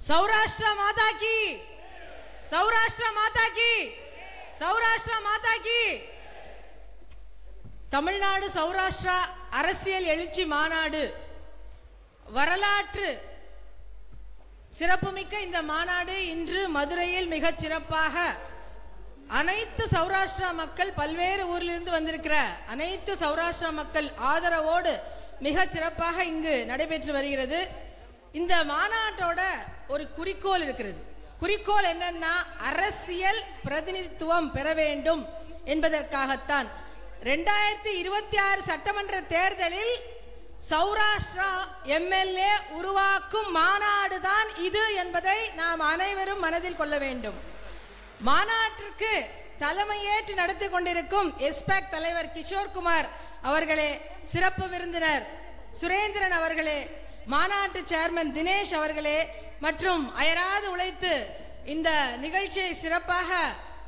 सौराष्ट्र माता की, सौराष्ट्र माता की, सौराष्ट्र माता की. தமிழ்நாடு சௌராஷ்டிரா அரசியல் எழுச்சி மாநாடு வரலாற்று சிறப்புமிக்க இந்த மாநாடு இன்று மதுரையில் மிகச் சிறப்பாக அனைத்து சௌராஷ்டிரா மக்கள், பல்வேறு ஊரிலிருந்து வந்திருக்கிற அனைத்து சௌராஷ்டிரா மக்கள் ஆதரவோடு மிகச் சிறப்பாக இங்கு நடைபெற்று வருகிறது. இந்த மாநாட்டோட ஒரு குறிக்கோள் இருக்கிறது. குறிக்கோள் என்னன்னா, அரசியல் பிரதிநிதித்துவம் பெற வேண்டும் என்பதற்காகத்தான் 2026 சட்டமன்ற தேர்தலில் சௌராஷ்டிரா எம்எல்ஏ உருவாக்கும் மாநாடு தான் இது என்பதை நாம் அனைவரும் மனதில் கொள்ள வேண்டும். மாநாட்டிற்கு தலைமையேற்று நடத்தி கொண்டிருக்கும் எஸ்பேக் தலைவர் கிஷோர்குமார் அவர்களே, சிறப்பு விருந்தினர் சுரேந்திரன் அவர்களே, மாநாட்டு சேர்மன் தினேஷ் அவர்களே மற்றும் அயராது உழைத்து இந்த நிகழ்ச்சியை சிறப்பாக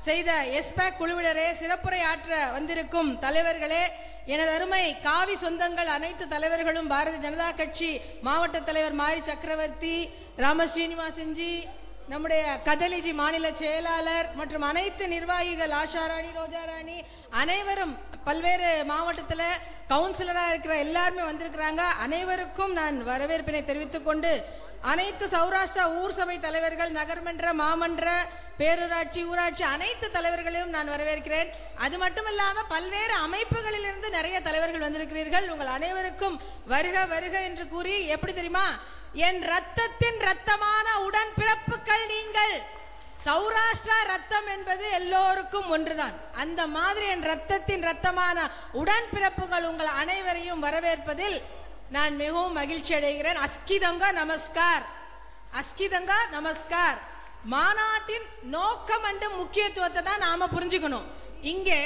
செய்த எஸ்பேக் குழுவினரே, சிறப்புரை ஆற்ற வந்திருக்கும் தலைவர்களே, எனது அருமை காவி சொந்தங்கள் அனைத்து தலைவர்களும், பாரதிய ஜனதா கட்சி மாவட்ட தலைவர் மாரி சக்கரவர்த்தி, ராம ஸ்ரீனிவாசன்ஜி, நம்முடைய கதலிஜி மாநில செயலாளர் மற்றும் அனைத்து நிர்வாகிகள், ஆஷாராணி, ரோஜாராணி, அனைவரும் பல்வேறு மாவட்டத்தில் கவுன்சிலராக இருக்கிற எல்லாருமே வந்திருக்கிறாங்க. அனைவருக்கும் நான் வரவேற்பினை தெரிவித்துக் கொண்டு, அனைத்து சௌராஷ்டிரா ஊர் சபை தலைவர்கள், நகர்மன்ற, மாமன்ற, பேரூராட்சி, ஊராட்சி அனைத்து தலைவர்களையும் நான் வரவேற்கிறேன். அது மட்டுமல்லாமல் பல்வேறு அமைப்புகளிலிருந்து நிறைய தலைவர்கள் வந்திருக்கிறீர்கள். உங்கள் அனைவருக்கும் வருக வருக என்று கூறி, எப்படி தெரியுமா, என் ரத்தத்தின் ரத்தமான உடன் பிறப்புகள் நீங்கள். சௌராஷ்டிரா ரத்தம் என்பது எல்லோருக்கும் ஒன்றுதான். அந்த மாதிரி என் ரத்தத்தின் ரத்தமான உடன் பிறப்புகள் உங்கள் அனைவரையும் வரவேற்பதில் நான் மிகவும் மகிழ்ச்சி அடைகிறேன். அஸ்கிதங்கா நமஸ்கார், அஸ்கிதங்கா நமஸ்கார். மாநாட்டின் நோக்கம் and முக்கியத்துவத்தை தான் நாம புரிஞ்சுக்கணும். இங்கே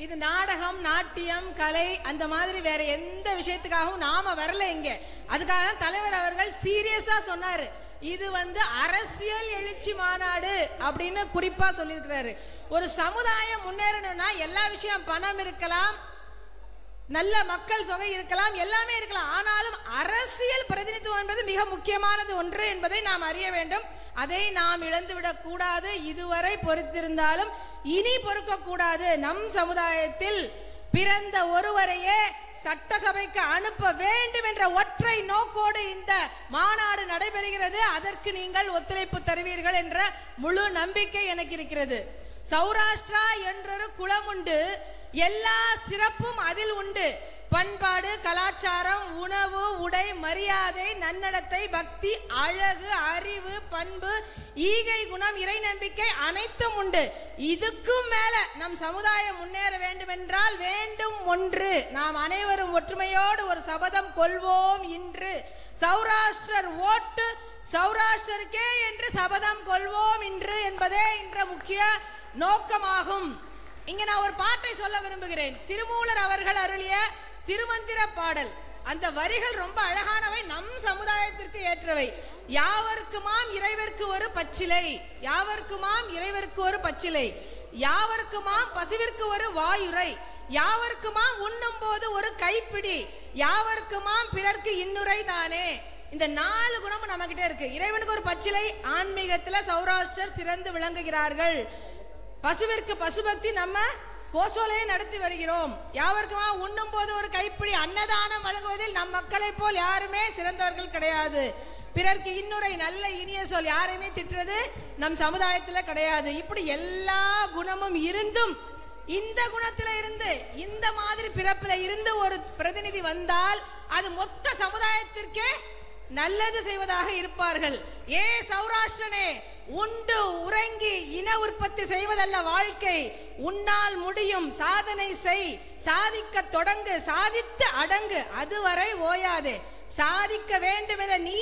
இது நாடகம், நாட்டியம், கலை அந்த மாதிரி வேற எந்த விஷயத்துக்காகவும் நாம வரல இங்க. அதுக்காக தலைவர் அவர்கள் சீரியஸா சொன்னாரு, இது அரசியல் எழுச்சி மாநாடு அப்படின்னு குறிப்பா சொல்லியிருக்கிறாரு. ஒரு சமுதாயம் முன்னேறணும்னா எல்லா விஷயம், பணம் இருக்கலாம், நல்ல மக்கள் தொகை இருக்கலாம், எல்லாமே இருக்கலாம், ஆனாலும் அரசியல் பிரதிநிதித்துவம் என்பது மிக முக்கியமானது ஒன்று என்பதை நாம் அறிய வேண்டும். அதை நாம் இழந்துவிடக் கூடாது. இதுவரை பொறுத்திருந்தாலும் இனி பொறுக்க கூடாது. நம் சமுதாயத்தில் பிறந்த ஒருவரையே சட்டசபைக்கு அனுப்ப வேண்டும் என்ற ஒற்றை நோக்கோடு இந்த மாநாடு நடைபெறுகிறது. அதற்கு நீங்கள் ஒத்துழைப்பு தருவீர்கள் என்ற முழு நம்பிக்கை எனக்கு இருக்கிறது. சௌராஷ்டிரா என்றொரு குளம் உண்டு, எல்லா சிறப்பும் அதில் உண்டு. பண்பாடு, கலாச்சாரம், உணவு, உடை, மரியாதை, நன்னடத்தை, பக்தி, அழகு, அறிவு, பண்பு, ஈகை குணம், இறை நம்பிக்கை அனைத்தும் உண்டு. இதுக்கும் மேல நம் சமுதாயம் முன்னேற வேண்டும் என்றால் வேண்டும் ஒன்று, நாம் அனைவரும் ஒற்றுமையோடு ஒரு சபதம் கொள்வோம். இன்று சௌராஷ்டிரர் ஓட்டு சௌராஷ்டிரருக்கே என்று சபதம் கொள்வோம் இன்று என்பதே இன்று முக்கிய நோக்கமாகும். இங்க நான் ஒரு பாட்டை சொல்ல விரும்புகிறேன். திருமூலர் அவர்கள் அருளிய திருமந்திர பாடல். அந்த வரிகள் ரொம்ப அழகானவை, நம் சமுதாயத்திற்கு ஏற்றவை. யாவர்க்குமாம் இறைவர்க்கு ஒரு பச்சிலை, யாவர்க்குமாம் இறைவர்க்கு ஒரு பச்சிலை, யாவர்க்குமாம் பசுவிற்கு ஒரு வாயுரை, யாவர்க்குமாம் உண்ணும் போது ஒரு கைப்பிடி, யாவர்க்குமாம் பிறர்க்கு இன்னுரை தானே. இந்த 4 குணமும் நம்ம கிட்ட இருக்கு. இறைவனுக்கு ஒரு பச்சிலை, ஆன்மீகத்துல சௌராஷ்டிரர் சிறந்து விளங்குகிறார்கள். பசுவிற்கு பசுபக்தி நம்ம கோசோலையை நடத்தி வருகிறோம். யாவருக்குமா உண்ணும் போது ஒரு கைப்பிடி, அன்னதானம் வழங்குவதில் நம் மக்களை போல் யாருமே சிறந்தவர்கள் கிடையாது. பிறர்க்கு இன்னுரை, நல்ல இனிய சொல், யாரையுமே திட்டுறது நம் சமுதாயத்தில் கிடையாது. இப்படி எல்லா குணமும் இருந்தும் இந்த குணத்துல இருந்து, இந்த மாதிரி பிறப்புல இருந்து ஒரு பிரதிநிதி வந்தால் அது மொத்த சமுதாயத்திற்கே நல்லது செய்வதாக இருப்பார்கள். ஏ சௌராஷ்டிரனே, உண்டு உறங்கி இன உற்பத்தி செய்வதல்ல வாழ்க்கை, உன்னால் முடியும் சாதனை செய், சாதிக்க தொடங்கு, சாதித்து அடங்கு, அதுவரை ஓயாதே. சாதிக்க வேண்டும் என நீ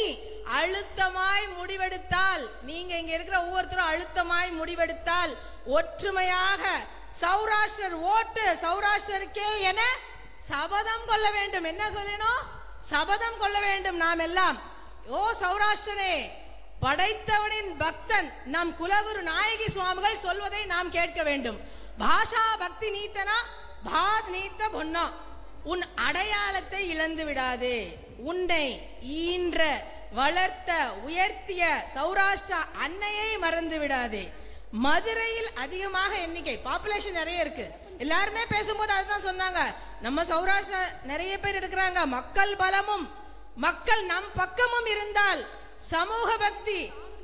அழுத்தமாய் முடிவெடுத்தால், நீங்க இங்க இருக்கிற ஒவ்வொருத்தரும் அழுத்தமாய் முடிவெடுத்தால், ஒற்றுமையாக சௌராஷ்டிரர் ஓட்டு சௌராஷ்டிரருக்கே என சபதம் கொள்ள வேண்டும். என்ன சொல்லணும்? சபதம் கொள்ள வேண்டும் நாம் எல்லாம். ஓ சௌராஷ்டிரனே, படைத்தவனின் பக்தன் நம் குலகுரு நாயகி சுவாமிகள் சொல்வதை நாம் கேட்க வேண்டும். பாஷா பக்தி நீத்தனா பாத் நீத்த பொன்னா, உன் அடையாளத்தை இழந்து விடாதே. உன்னை ஈன்ற வளர்த்த உயர்த்திய சௌராஷ்டிரா அன்னையை மறந்து விடாதே. மதுரையில் அதிகமாக எண்ணிக்கை பாப்புலேஷன் நிறைய இருக்கு. எல்லாருமே பேசும்போது அதுதான் சொன்னாங்க, நம்ம சௌராஷ்டிரா நிறைய பேர் இருக்கிறாங்க, மக்கள் பலமும் மக்கள் நம் பக்கமும் இருந்தால் சமூக பக்தி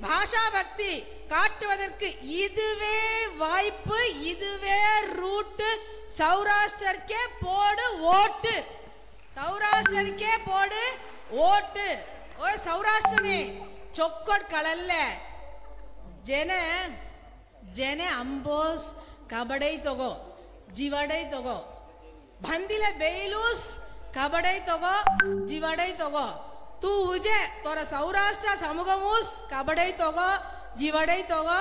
பாஷா பக்தி காட்டுவதற்கு இதுவே வாய்ப்பு, இதுவே ரூட்டு. சௌராஷ்டிரக்கே போடு ஓட்டு, சௌராஷ்டிரக்கே போடு ஓட்டு. ஓ சௌராஷ்டிரனே चौकट कळल्ले जेने जेने अंबोस कबडई तगो जिवडई तगो बंदिले बेलूस कबडई तगो जिवडई तगो तू उजे तोर सौराष्ट्र समुगमूस कबडई तगो जिवडई तगो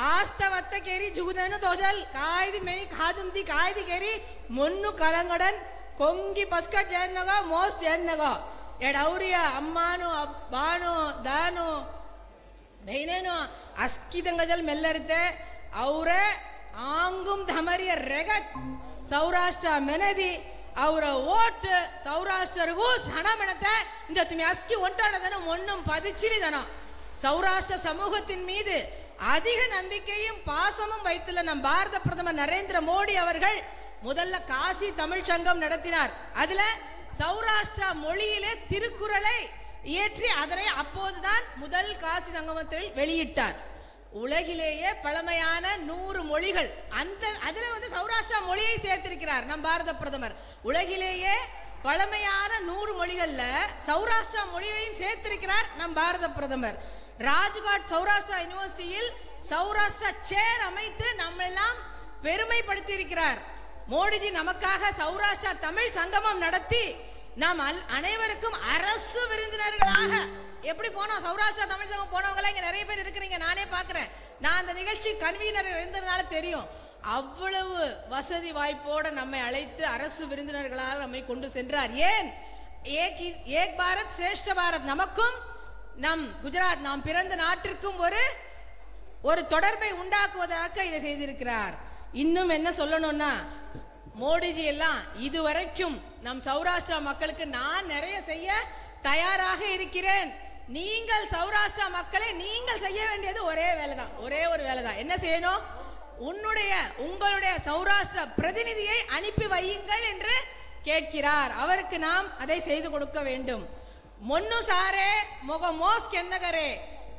आस्तवत्त केरी जुगुदेनु तोजल कायदि मेनी खादुमदी कायदि केरी मुन्नु कलंगडन कोंगी पस्कट जेन्नगो मोस जेन्नगो एडौरिया अम्मानु अब्बानु दानु बहिनेनु अस्किदंगजल मेल्लरिते औरे आंगुम धमरिय रेगत सौराष्ट्र मेनदी ಅವರ ಓಟ್ ಸೌರಾಷ್ಟ್ರರಿಗೂ ಹಣ மெனத்தை இந்த துமி அஸ்கி ஒன்றானதனும் ஒன்றும் பதிச்சிரிதனோ சௌராஷ்டிர சமூகத்தின் மீது அதிக நம்பிக்கையும் பாசமும் வைத்துள்ள நம் பாரத பிரதமர் நரேந்திர மோடி அவர்கள் முதல்ல காசி தமிழ் சங்கம் நடத்தினார். அதுல சௌராஷ்டிரா மொழியிலே திருக்குறளை இயற்றி அதனை அப்போதுதான் முதல் காசி சங்கமத்தில் வெளியிட்டார். உலகிலேயே பழமையான 100 மொழிகள் அந்த அதுல வந்து சௌராஷ்டிரா மொழியை சேர்த்திருக்கிறார் நம் பாரத பிரதமர். உலகிலேயே பழமையான 100 மொழிகள்ல சௌராஷ்டிரா மொழியையும் சேர்த்திருக்கிறார் நம் பாரத பிரதமர். ராஜ்காட் சௌராஷ்டிரா யூனிவர்சிட்டியில் சௌராஷ்டிரா சேர் அமைத்து நம்மெல்லாம் பெருமைப்படுத்தி இருக்கிறார். மோடிஜி நமக்காக சௌராஷ்டிரா தமிழ் சங்கமம் நடத்தி நாம் அனைவருக்கும் அரசு விருந்தினர்களாக எப்படி போனோம். சௌராஷ்டிரா தமிழ் சங்கம் போனவங்க இங்க நிறைய பேர் இருக்கிறீங்க, நானே பாக்குறேன். நான் அந்த நிகழ்ச்சி கன்வீனர் இருந்ததுனால தெரியும். அவ்வளவு வசதி வாய்ப்போட நம்மை அழைத்து அரசு விருந்தினர்களால் நம்மை கொண்டு சென்றார். ஏன் ஏக் பாரத் சிரேஷ்ட பாரத் நமக்கும் நம் குஜராத் நாம் பிறந்த நாட்டிற்கும் ஒரு தொடர்பை உண்டாக்குவதற்கு இதை செய்திருக்கிறார். இன்னும் என்ன சொல்லணும்னா மோடிஜி எல்லாம் இதுவரைக்கும் நம் சௌராஷ்டிரா மக்களுக்கு நான் நிறைய செய்ய தயாராக இருக்கிறேன். நீங்கள் சௌராஷ்டிரா மக்களை நீங்கள் செய்ய வேண்டியது ஒரே வேலைதான், ஒரே ஒரு வேலைதான். என்ன செய்யணும்? உங்களுடைய சௌராஷ்டிரா பிரதிநிதியை அனுப்பி வையுங்கள் என்று கேட்கிறார். அவருக்கு நாம் அதை செய்து கொடுக்க வேண்டும். ಮೊನ್ನು ಸಾರೆ ಮೊಗ ಮೋಸ್ ಕೆನ್ನಗರೆ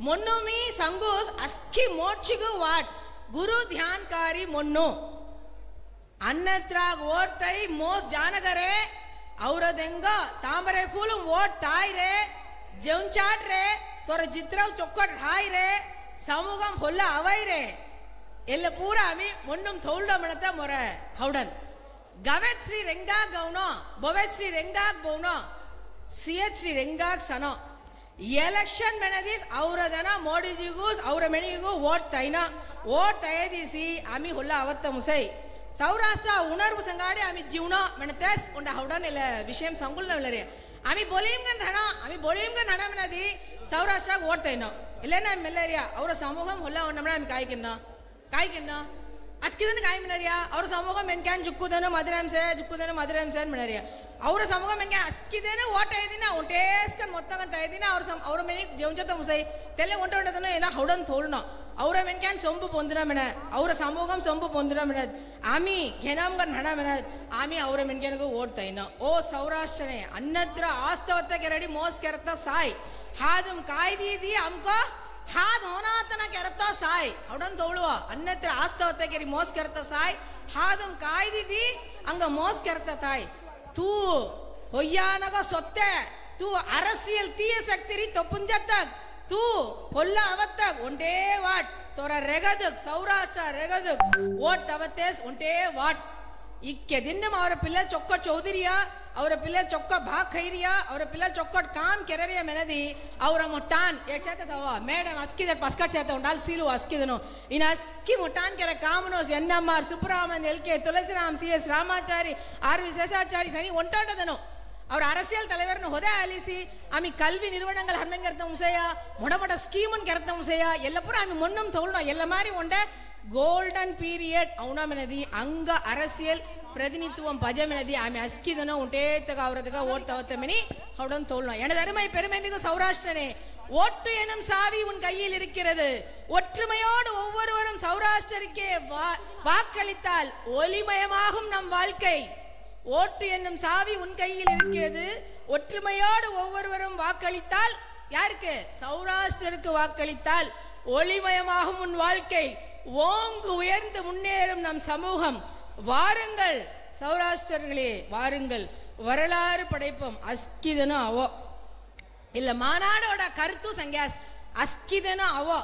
ಮೊನ್ನು ಮೀ ಸಂಗೂಸ್ ಅಸ್ಕಿ ಮೋಚಿಗು ವಾಟ್ ಗುರು ಧ್ಯಾನ್ಕಾರಿ ಮೊನ್ನು ಅನ್ನತ್ರಾಗ್ ಓಡ್ತೈ ಮೋಸ್ ಜಾನಗರೆ ಅವರದೆಂಗ ತಾಂಬರೆ ಫೂಲು ಓಟ್ ತಾಯ್ರೆ ಜೌಂಚಾಟ್ರೆ ತೋರ ಚಿತ್ರವ್ ಚೊಕ್ಕಟ್ ಹಾಯ್ರೆ ಸಮೂಗಂ ಹೊಲ್ಲ ಅವೈರೆ ಎಲ್ಲ ಪೂರ ಅಮಿ ಮೊನ್ನುಂ ಥೌಲ್ಡ ಮಣತ ಮೊರ ಹೌಡನ್ ಗವೆತ್ ಶ್ರೀ ರೆಂಗಾಗ್ ಗೌನೋ ಬೊವೆತ್ ಶ್ರೀ ರೆಂಗಾಗ್ ಗೌನೋ ಸಿಎಚ್ ಶ್ರೀ ರೆಂಗಾಗ್ ಸನೋ ಎಲೆಕ್ಷನ್ ಮೆಣದೀಸ್ ಅವರದನ ಮೋಡಿಜಿಗೂ ಅವರ ಮೆಣಿಗೂ ಓಟ್ ತೈನ ಓಟ್ ತಯದೀಸಿ ಅಮಿ ಹೊಲ್ಲ ಅವತ್ತ ಮುಸೈ ಸೌರಾಷ್ಟ್ರ ಉಣರ್ವು ಸಂಗಾಡಿ ಅಮಿ ಜೀವನ ಮೆಣತೆಸ್ ಉಂಡ ಹೌಡನ್ ಇಲ್ಲ ವಿಷಯ ಸಂಗುಲ್ನ ವಿಲ್ಲರಿ ಅಮಿ ಬೋಲಿಂಗನ್ ಹಣ ಮೆನದಿ ಸೌರಾಷ್ಟ್ರ ಓಟ್ ತೈನೋ ಇಲ್ಲೇನ ಮೆಲ್ಲರಿಯಾ ಅವರ ಸಮೂಹಂ ಹೊಲ್ಲ ನಮ್ಮನ ಅಮಿ ಕಾಯ್ಕಿನ್ನ ಅಸ್ಕಿದನ್ ಕಾಯಿ ಮಿನರಿಯಾ ಅವರ ಸಮೂಹ ಮೆನ್ಕ್ಯಾನ್ ಜುಕ್ಕುದನು ಮಧುರಂಸೆ ಮಿನರಿಯಾ ಅವರ ಸಮೂಹ ಮೆನ್ಕ್ಯಾನ್ ಅಸ್ಕಿದೇನೆ ಓಟ್ ಐದಿನ ಒಂಟೇಸ್ಕನ್ ಮೊತ್ತಂಗಂತ ಐದಿನ ಅವರ ಮೆನಿ ಜೌಂಚತ ಮುಸೈ ತೆಲ್ಲೆ ಒಂಟೊಂಡದನು ಎಲ್ಲ ಹೌಡನ್ ತೋಳ್ನೋ ಅವರ ಮೆನ್ಕ್ಯಾನ್ ಸೊಂಬು ಪೊಂದಿನ ಮೆನ ಅವರ ಸಮೂಹಂ ಸೊಂಬು ಪೊಂದಿನ ಮೆನದ್ ಆಮಿ ಘೆನಾಮ್ಗನ್ ಹಣ ಮೆನದ್ ಆಮಿ ಅವರ ಮೆನ್ಕ್ಯಾನ್ಗೂ ಓಟ್ ತೈನೋ ಓ ಸೌರಾಷ್ಟ್ರನೇ ಅನ್ನದ್ರ ಆಸ್ತವತ್ತ ಕೆರಡಿ ಮೋಸ್ ಕೆರತ ಸಾಯ್ ಹಾದಂ ಕಾಯ್ದೀದಿ ಅಮ್ಕೋ हाथ होना तना करता साय अवडन तोळुवा अन्यत्र आस्तवते केरी मोस करता साय हादम कायदीदी अंग मोस करता ताय तू होय्यानग सोत्ते तू अरसियल तीय सक्तिरी तोपुंजत्तक तू होल्ला अवत्तक उंटे वाट तोरा रेगदक सौराष्ट्र रेगदक वोट तवतेस उंटे वाट इक्के दिनम ಅವರ ಪಿಲ್ಲ ಚೊಕ್ಕ ಚೌಧರಿಯಾ ಅವರ ಪಿಲ್ಲ ಚೊಕ್ಕ ಭಾಗ್ ಖೈರಿಯಾ ಅವರ ಪಿಲ್ಲ ಚೊಕ್ಕಟ್ ಕಾಮ್ ಕೆರರಿಯ ಮೆನದಿ ಅವರ ಮುಟ್ಟಾನ್ ಏಚತೆ ಸವ ಮೇಡಮ್ ಅಸ್ಕಿದ ಪಸ್ಕಟ್ ಸೇತ ಉಂಡಾಲ್ ಸೀಲು ಅಸ್ಕಿದನು ಇನ ಅಸ್ಕಿ ಮುಟ್ಟಾನ್ ಕೆರ ಕಾಮನೋಸ್ NMR Subrahmanya LK Tulasiram CS Ramachari R V Sheshachari ಸನಿ ಒಂಟಾಟದನು ಅವರ அரசியல் தலைவர்னு ಹೊದೆ ಆಲಿಸಿ ಆಮಿ ಕಲ್ವಿ ನಿರ್ವಹಣೆಗಳ ಹರ್ಮೆಂಗರ್ತ ಮುಸೆಯ ಮೊಡ ಸ್ಕೀಮನ್ ಕೆರತ ಮುಸೆಯ ಎಲ್ಲ ಪುರ ಆಮಿ ಮೊನ್ನಂ ತಗೊಳ್ನೋ ಎಲ್ಲ ಮಾರಿ ಒಂಡೆ ಗೋಲ್ಡನ್ ಪೀರಿಯಡ್ ಅವನಮನದಿ ಅಂಗ ಅರಸಿಯಲ್ பிரதிநித்துவம் பஜமினதி ஆமி அஸ்கிதனோ உண்டேத்தக அவரதுக ஓட்டவத்தமினி அவடன் தோல்ணும். எனது அருமை பெருமை மிகு சௌராஷ்டிரனே, ஓட்டு எனும் சாவி உன் கையில் இருக்கிறது. ஒற்றுமையோடு ஒவ்வொருவரும் சௌராஷ்டிரருக்கே வாக்களித்தால் ஒளிமயமாகும் நம் வாழ்க்கை. ஓட்டு என்னும் சாவி உன் கையில் இருக்கிறது. ஒற்றுமையோடு ஒவ்வொருவரும் வாக்களித்தால், யாருக்கு? சௌராஷ்டிரருக்கு வாக்களித்தால் ஒளிமயமாகும் உன் வாழ்க்கை. ஓங்கு உயர்ந்து முன்னேறும் நம் சமூகம். வாருங்கள் சௌராஷ்டிரர்களே, வாருங்கள், வரலாறு படைப்போம். அஸ்கிதனும் அவோ இல்ல மாநாடோட கருத்து சங்கியாஸ் அஸ்கிதனும் அவோ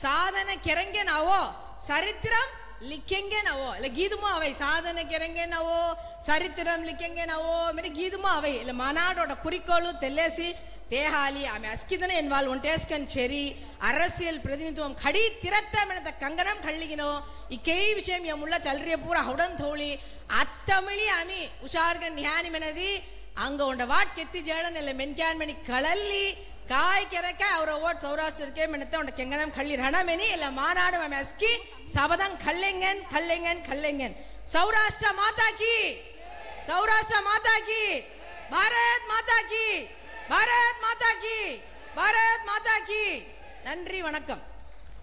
சாதன ಕಿರಂಗೆನ್ ಅವೋ சரித்திரம் லிக்கெங்கேன் அவோ இல்ல கீதுமோ அவை சாதன ಕಿರಂಗೆன் அவோ சரித்திரம் லிக்கெங்கேன் அவோ மேரி கீதுமோ அவை இல்ல மாநாடோட குறிக்கோளு தெல்லேசி தேஹாலி ஆமே அஸ்கிதன என்வால் ஒன்டேஸ்கன் செரி அரசியல் பிரதிநிதித்துவம் கடி திரத்தமெனத கங்கணம் கள்ளிகினோ இக்கை விஷயம் எம்முள்ள சல்றிய பூரா ஹுடன் தோழி அத்தமிழி ஆமி உஷார்கன் ஞானி மெனதி அங்க உண்ட வாட் கெத்தி ஜேளன் இல்ல மென்கான் மெனி களல்லி ಕಾಯ್ ಕೆರಕೆ ಅವರ ಓಟ್ ಸೌರಾಷ್ಟ್ರಕ್ಕೆ ಮೆಣತೆ ಉಂಡ ಕೆಂಗನಂ ಕಳ್ಳಿ ರಣಮೆನಿ ಇಲ್ಲ ಮಾನಾಡು ಮೆ ಅಸ್ಕಿ ಸಬದಂಗ್ ಕಳ್ಳೆಂಗೆನ್ ಕಳ್ಳೆಂಗೆನ್ ಕಳ್ಳೆಂಗೆನ್ ಸೌರಾಷ್ಟ್ರ ಮಾತಾ ಕಿ ಸೌರಾಷ್ಟ್ರ ಮಾತಾ ಕಿ ಭಾರತ್ ಮಾತಾ ಕಿ ಭಾರತ್ ಮಾತಾ ಕಿ ಭಾರತ್ ಮಾತಾ ಕಿ. நன்றி, வணக்கம்.